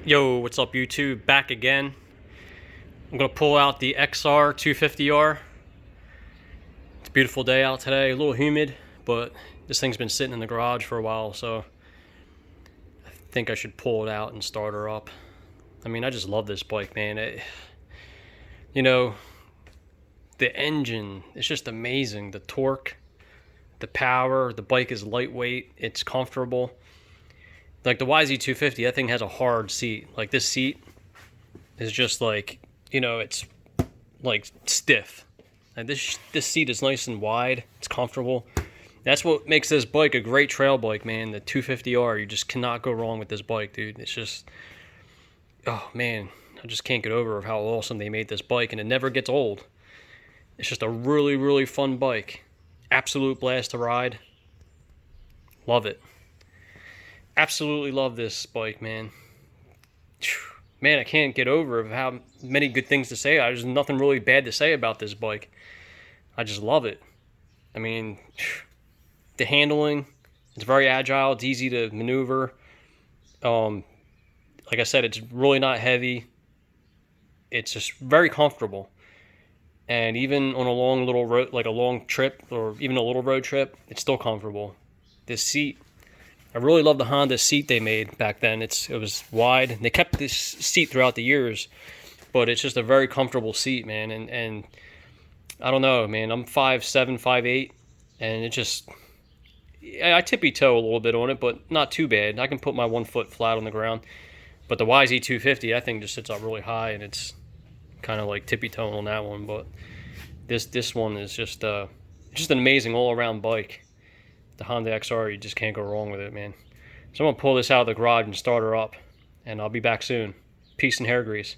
Yo, what's up YouTube? Back again. I'm gonna pull out the XR 250R. It's a beautiful day out today, a little humid, but this thing's been sitting in the garage for a while, so I think I should pull it out and start her up. I mean, I just love this bike, man. You know, the engine, it's just amazing. The torque, the power, the bike is lightweight, it's comfortable. Like the YZ250, that thing has a hard seat. Like this seat is just like, it's like stiff. And this seat is nice and wide. It's comfortable. That's what makes this bike a great trail bike, man. The 250R, you just cannot go wrong with this bike, dude. It's just, oh man, I just can't get over how awesome they made this bike, and it never gets old. It's just a really, really fun bike. Absolute blast to ride. Love it. Absolutely love this bike, man. Man, I can't get over how many good things to say. There's nothing really bad to say about this bike. I just love it. I mean, the handling, it's very agile. It's easy to maneuver. Like I said, it's really not heavy. It's just very comfortable. And even on a long little road, like a long trip or even a little road trip, it's still comfortable. This seat, I really love the Honda seat they made back then. It was wide. They kept this seat throughout the years, but it's just a very comfortable seat, man. And I don't know, man. I'm 5'7", 5'8", and it just, I tippy toe a little bit on it, but not too bad. I can put my 1 foot flat on the ground. But the YZ250, I think, just sits up really high, and it's kind of like tippy toeing on that one. But this one is just an amazing all around bike. The Honda XR, you just can't go wrong with it, man. So I'm gonna pull this out of the garage and start her up, and I'll be back soon. Peace and hair grease.